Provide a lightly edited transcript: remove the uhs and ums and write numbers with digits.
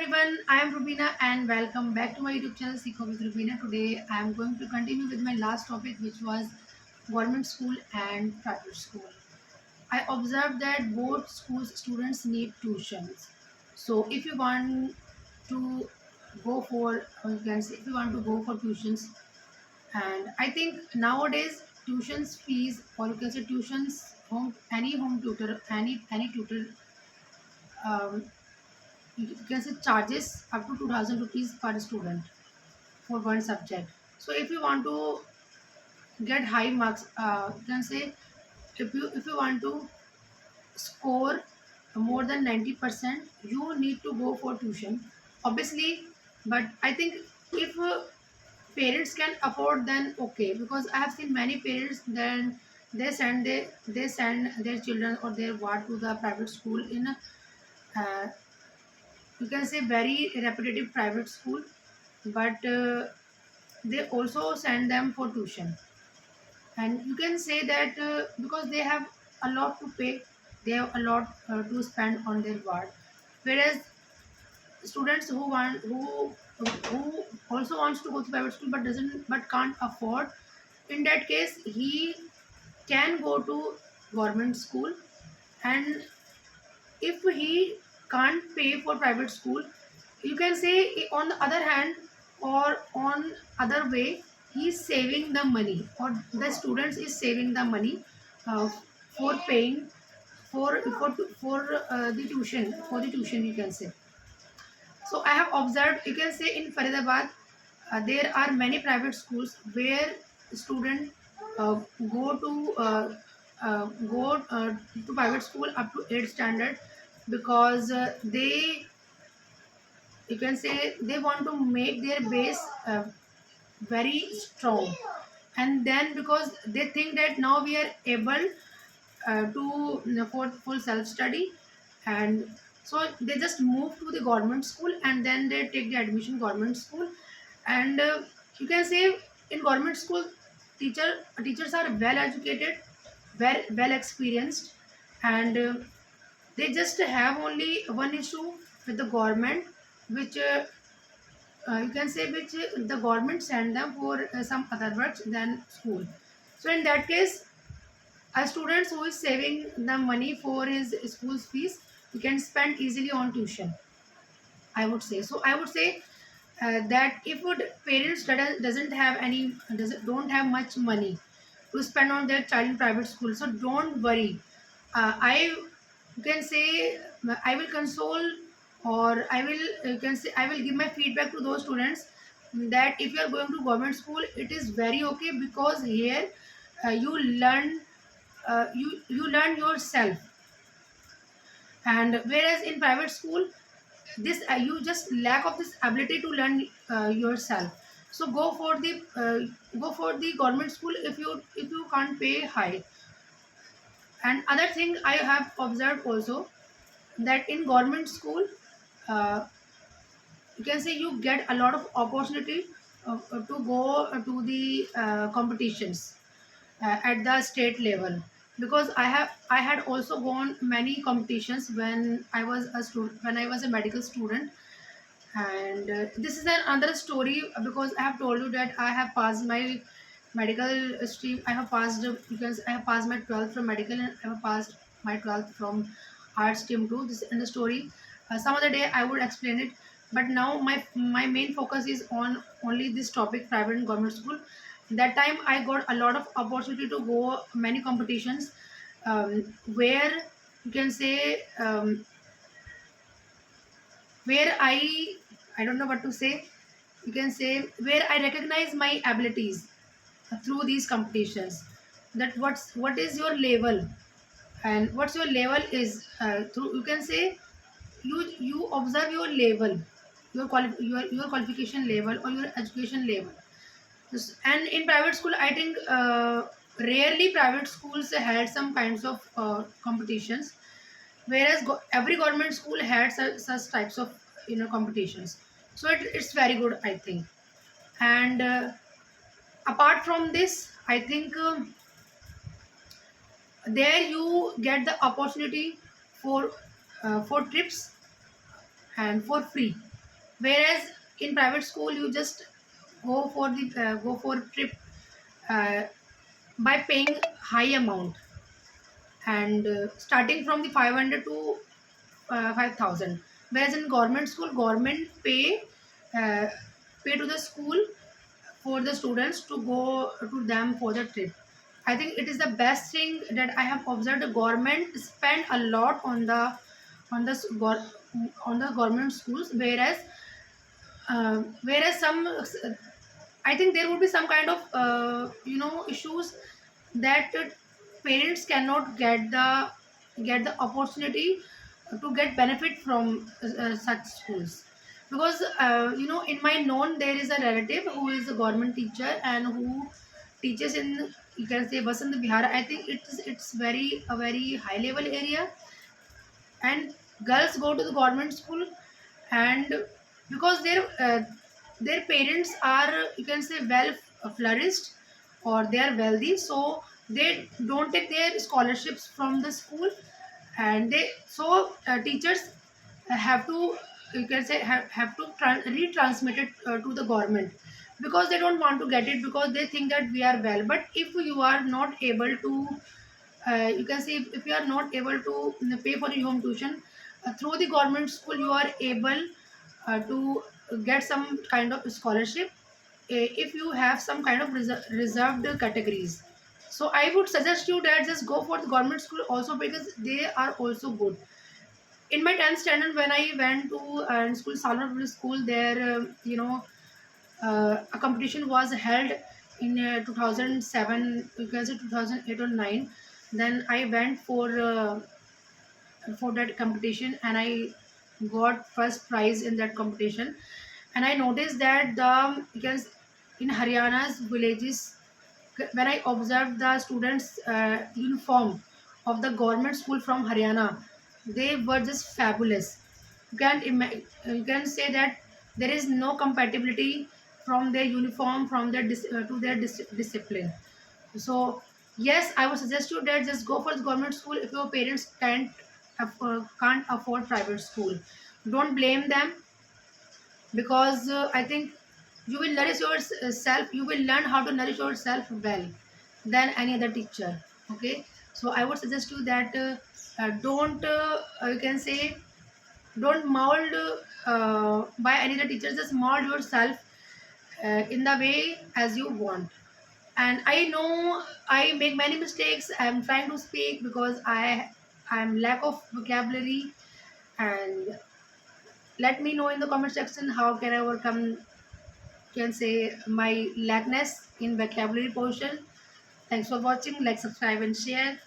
everyone, I am Rubina and welcome back to my YouTube channel Seekho with Rubina. Today I am going to continue with my last topic, which was government school and private school. I observed that both schools students need tuitions. So if you want to go for, or you can say if you want to go for tuitions, and I think nowadays tuitions fees, or you can say tuitions any home tutor, any tutor, um, you can say charges up to 2000 rupees per student for one subject. So if you want to get high marks, you can say if you want to score more than 90%, you need to go for tuition, obviously. But I think if parents can afford, then okay, because I have seen many parents, then they send their children or their ward to the private school in uh, you can say very repetitive private school, but they also send them for tuition. And you can say that because they have a lot to pay, they have a lot to spend on their ward, whereas students who also wants to go to private school but can't afford, in that case he can go to government school. And if he can't pay for private school, you can say on the other hand, or on other way, he's saving the money, or the students is saving the money uh, for paying for the tuition, you can say. So I have observed, you can say, in Faridabad there are many private schools where students uh, go to uh, go to private school up to 8th standard, because they, you can say, they want to make their base very strong. And then because they think that now we are able to for full self study, and so they just move to the government school and then they take the admission government school. And you can say in government school, teachers are well educated, well experienced, and they just have only one issue with the government, which you can say which the government send them for some other works than school. So in that case, a student who is saving the money for his school fees, he can spend easily on tuition, I would say. So I would say that if parents doesn't have don't have much money to spend on their child in private school, so don't worry. I You can say I will console, or I will, you can say, I will give my feedback to those students that if you are going to government school, it is very okay, because here you learn, you learn yourself. And whereas in private school, this you just lack of this ability to learn yourself. So go for the government school if you can't pay high. And other thing I have observed also, that in government school, uh, you can say you get a lot of opportunity to go to the competitions at the state level, because I had also gone many competitions when I was a student, when I was a medical student. And this is another story, because I have told you that I have passed my medical stream. I have passed because I have passed my 12th from medical, and I have passed my 12th from arts stream too. This is in the story. Some other day I would explain it, but now my main focus is on only this topic, private and government school. That time I got a lot of opportunity to go many competitions, where you can say where I don't know what to say. You can say where I recognize my abilities through these competitions. That what is your level, and what's your level is through, you can say, you observe your level, your qualification level or your education level. And in private school, I think rarely private schools had some kinds of competitions, whereas every government school had such types of competitions. So it's very good, I think. And apart from this, I think there you get the opportunity for trips and for free. Whereas in private school, you just go for trip uh, by paying high amount, and starting from the 500 to 5,000. Whereas in government school, government uh, pay to the school for the students to go to them for the trip. I think it is the best thing that I have observed. The government spend a lot on the s- gor- on the government schools, whereas some, I think there would be some kind of issues that parents cannot get the opportunity to get benefit from such schools, because in my known there is a relative who is a government teacher and who teaches in, you can say, Vasant Vihara. I think it's very a very high level area, and girls go to the government school, and because their parents are, you can say, well flourished, or they are wealthy, so they don't take their scholarships from the school, and they so teachers have to, you can say, have to retransmit it to the government, because they don't want to get it, because they think that we are well. But if you are not able to, you can say, if you are not able to pay for your home tuition through the government school, you are able to get some kind of scholarship if you have some kind of reserved categories. So I would suggest you that just go for the government school also, because they are also good. In my 10th standard, when I went to school, Salman Public School, there a competition was held in 2007, because 2008 or 9. Then I went for that competition, and I got first prize in that competition. And I noticed that the, because in Haryana's villages, when I observed the students uniform of the government school from Haryana, they were just fabulous. You can say that there is no compatibility from their uniform, from their to their discipline. So yes, I would suggest you that just go for the government school if your parents can't afford private school. Don't blame them, because I think you will nourish yourself. You will learn how to nourish yourself well than any other teacher. Okay, so I would suggest you that don't you can say, don't mold by any other teacher. Just mold yourself in the way as you want. And I know I make many mistakes. I'm trying to speak because I'm lack of vocabulary. And let me know in the comment section how can I overcome, can say, my lackness in vocabulary portion. Thanks for watching. Like, subscribe, and share.